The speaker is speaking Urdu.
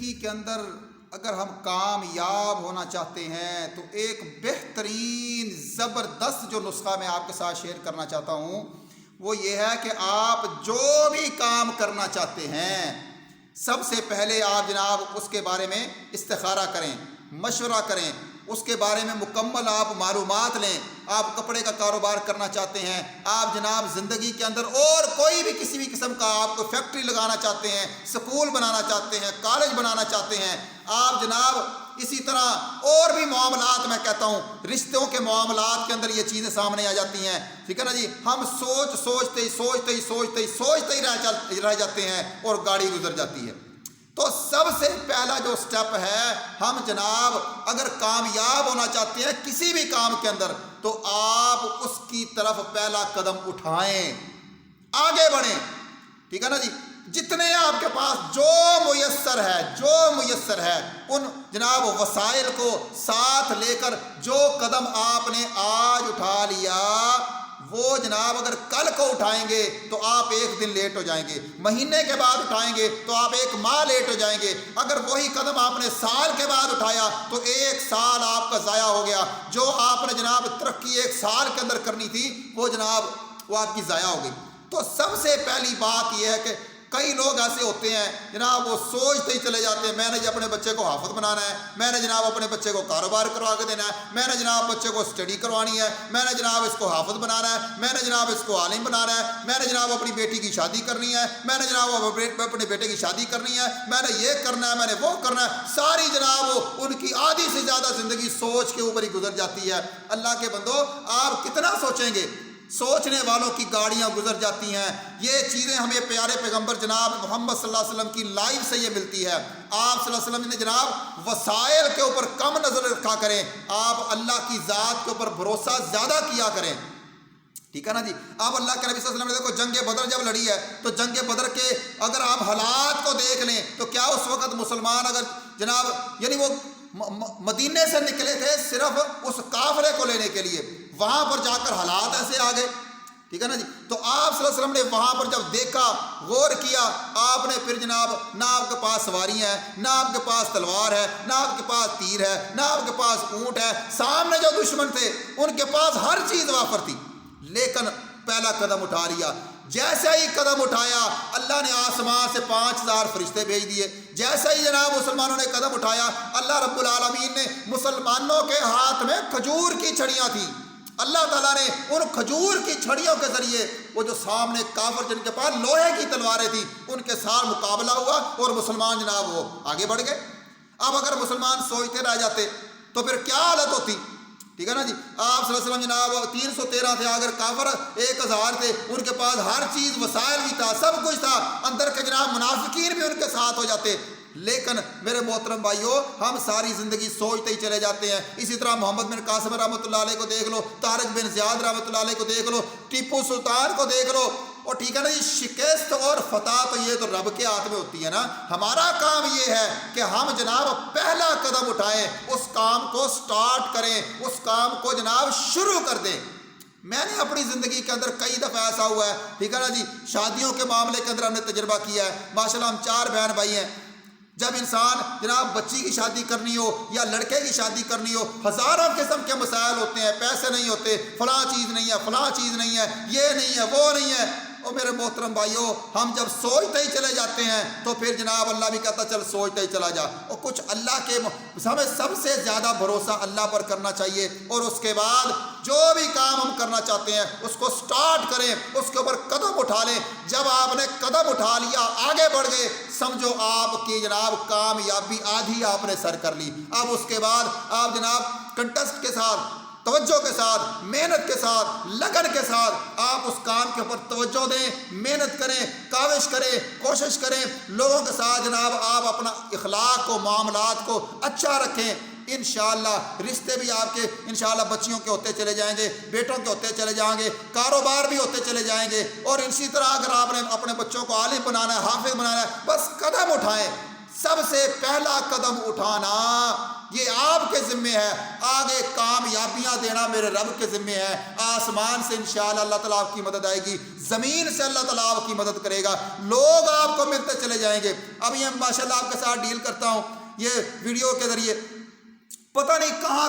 زندگی کے اندر اگر ہم کامیاب ہونا چاہتے ہیں تو ایک بہترین زبردست جو نسخہ میں آپ کے ساتھ شیئر کرنا چاہتا ہوں وہ یہ ہے کہ آپ جو بھی کام کرنا چاہتے ہیں سب سے پہلے آپ جناب اس کے بارے میں استخارہ کریں، مشورہ کریں، اس کے بارے میں مکمل آپ معلومات لیں۔ آپ کپڑے کا کاروبار کرنا چاہتے ہیں، آپ جناب زندگی کے اندر اور کوئی بھی کسی بھی قسم کا آپ کو فیکٹری لگانا چاہتے ہیں، سکول بنانا چاہتے ہیں، کالج بنانا چاہتے ہیں، آپ جناب اسی طرح اور بھی معاملات، میں کہتا ہوں رشتوں کے معاملات کے اندر یہ چیزیں سامنے آ جاتی ہیں، ٹھیک ہے نا جی۔ ہم سوچتے ہی رہ جاتے ہیں اور گاڑی گزر جاتی ہے۔ تو سب سے پہلا جو سٹیپ ہے، ہم جناب اگر کامیاب ہونا چاہتے ہیں کسی بھی کام کے اندر تو آپ اس کی طرف پہلا قدم اٹھائیں، آگے بڑھیں، ٹھیک ہے نا جی۔ جتنے آپ کے پاس جو میسر ہے ان جناب وسائل کو ساتھ لے کر جو قدم آپ نے آج اٹھا لیا وہ جناب اگر کل کو اٹھائیں گے تو آپ ایک دن لیٹ ہو جائیں گے، مہینے کے بعد اٹھائیں گے تو آپ ایک ماہ لیٹ ہو جائیں گے، اگر وہی قدم آپ نے سال کے بعد اٹھایا تو ایک سال آپ کا ضائع ہو گیا، جو آپ نے جناب ترقی ایک سال کے اندر کرنی تھی وہ جناب وہ آپ کی ضائع ہو گئی۔ تو سب سے پہلی بات یہ ہے کہ کئی لوگ ایسے ہوتے ہیں جناب وہ سوچتے ہی چلے جاتے ہیں میں نے اپنے بچے کو حافظ بنانا ہے، میں نے جناب اپنے بچے کو کاروبار کروا کے دینا ہے، میں نے جناب بچے کو اسٹڈی کروانی ہے، میں نے جناب اس کو حافظ بنانا ہے، میں نے جناب اس کو عالم بنانا ہے، میں نے جناب اپنی بیٹی کی شادی کرنی ہے، میں نے جناب اپنے بیٹے کی شادی کرنی ہے، میں نے یہ کرنا ہے، میں نے وہ کرنا ہے، ساری جناب ان کی آدھی سے زیادہ زندگی سوچ کے اوپر ہی گزر جاتی ہے۔ اللہ کے بندو آپ کتنا سوچیں گے؟ سوچنے والوں کی گاڑیاں گزر جاتی ہیں۔ یہ چیزیں ہمیں پیارے پیغمبر جناب محمد صلی اللہ علیہ وسلم کی لائف سے یہ ملتی ہے۔ آپ صلی اللہ علیہ وسلم نے جناب وسائل کے اوپر کم نظر رکھا کریں، آپ اللہ کی ذات کے اوپر بھروسہ زیادہ کیا کریں، ٹھیک ہے نا جی۔ آپ اللہ کے نبی صلی اللہ علیہ وسلم نے دیکھو جنگ بدر جب لڑی ہے تو جنگ بدر کے اگر آپ حالات کو دیکھ لیں تو کیا اس وقت مسلمان اگر جناب یعنی وہ مدینے سے نکلے تھے صرف اس قافلے کو لینے کے لیے، وہاں پر جا کر حالات ایسے آ گئے، ٹھیک ہے نا جی۔ تو آپ صلی اللہ علیہ وسلم نے وہاں پر جب دیکھا، غور کیا، آپ نے پھر جناب نہ آپ کے پاس سواریاں ہیں، نہ آپ کے پاس تلوار ہے، نہ آپ کے پاس تیر ہے، نہ آپ کے پاس اونٹ ہے، سامنے جو دشمن تھے ان کے پاس ہر چیز وافر تھی، لیکن پہلا قدم اٹھا لیا۔ جیسے ہی قدم اٹھایا اللہ نے آسمان سے 5000 فرشتے بھیج دیے، جیسے ہی جناب مسلمانوں نے قدم اٹھایا اللہ رب العالمین نے مسلمانوں کے ہاتھ میں کھجور کی چھڑیاں تھیں، اللہ تعالیٰ نے ان کھجور کی چھڑیوں کے ذریعے وہ جو سامنے کافر جن کے پاس لوہے کی تلواریں تھیں ان کے ساتھ مقابلہ ہوا اور مسلمان جناب وہ آگے بڑھ گئے۔ اب اگر مسلمان سوچتے رہ جاتے تو پھر کیا حالت ہوتی، ٹھیک ہے نا جی۔ آپ صلی اللہ علیہ وسلم جناب 313 تھے، اگر کافر 1000 تھے، ان کے پاس ہر چیز وسائل بھی تھا، سب کچھ تھا، اندر کے جناب منافقین بھی ان کے ساتھ ہو جاتے، لیکن میرے محترم بھائیو ہم ساری زندگی سوچتے ہی چلے جاتے ہیں۔ اسی طرح محمد بن قاسم رحمۃ اللہ علیہ کو دیکھ لو، طارق بن زیاد رحمۃ اللہ علیہ کو دیکھ لو، ٹیپو سلطان کو دیکھ لو، اور ٹھیک ہے نا جی۔ شکست اور فتح تو یہ تو رب کے ہاتھ میں ہوتی ہے نا، ہمارا کام یہ ہے کہ ہم جناب پہلا قدم اٹھائیں، اس کام کو سٹارٹ کریں، اس کام کو جناب شروع کر دیں۔ میں نے اپنی زندگی کے اندر کئی دفعہ ایسا ہوا ہے، ٹھیک ہے نا جی، شادیوں کے معاملے کے اندر ہم نے تجربہ کیا ہے، ماشاءاللہ ہم 4 بہن بھائی ہیں۔ جب انسان جناب بچی کی شادی کرنی ہو یا لڑکے کی شادی کرنی ہو، ہزاروں قسم کے مسائل ہوتے ہیں، پیسے نہیں ہوتے، فلاں چیز نہیں ہے، فلاں چیز نہیں ہے، یہ نہیں ہے، وہ نہیں ہے۔ اور میرے محترم بھائیوں ہم جب سوچتے ہی چلے جاتے ہیں تو پھر جناب اللہ بھی کہتا چل سوچتے ہی چلا جا، اور کچھ اللہ کے ہمیں سب سے زیادہ بھروسہ اللہ پر کرنا چاہیے، اور اس کے بعد جو بھی کام ہم کرنا چاہتے ہیں اس کو سٹارٹ کریں، اس کے اوپر قدم اٹھا لیں۔ جب آپ نے قدم اٹھا لیا، آگے بڑھ گئے، سمجھو آپ کی جناب کامیابی آدھی آپ نے سر کر لی۔ اب اس کے بعد آپ جناب کنٹسٹ کے ساتھ، توجہ کے ساتھ، محنت کے ساتھ، لگن کے ساتھ آپ اس کام کے اوپر توجہ دیں، محنت کریں، کاوش کریں، کوشش کریں، لوگوں کے ساتھ جناب آپ اپنا اخلاق کو، معاملات کو اچھا رکھیں۔ انشاءاللہ رشتے بھی آپ کے انشاءاللہ بچیوں کے ہوتے چلے جائیں گے، بیٹوں کے ہوتے چلے جائیں گے، کاروبار بھی ہوتے چلے جائیں گے، اور اسی طرح اگر آپ نے اپنے بچوں کو عالم بنانا ہے، حافظ بنانا ہے، بس قدم اٹھائیں، سب سے پہلا قدم اٹھانا یہ آپ کے ذمہ ہے، آگے کامیابیاں دینا میرے رب کے ذمہ ہے۔ آسمان سے انشاءاللہ اللہ تعالیٰ آپ کی مدد آئے گی، زمین سے اللہ تعالیٰ آپ کی مدد کرے گا، لوگ آپ کو ملتے چلے جائیں گے۔ اب یہ ماشاءاللہ آپ کے ساتھ ڈیل کرتا ہوں یہ ویڈیو کے ذریعے، پتہ نہیں کہاں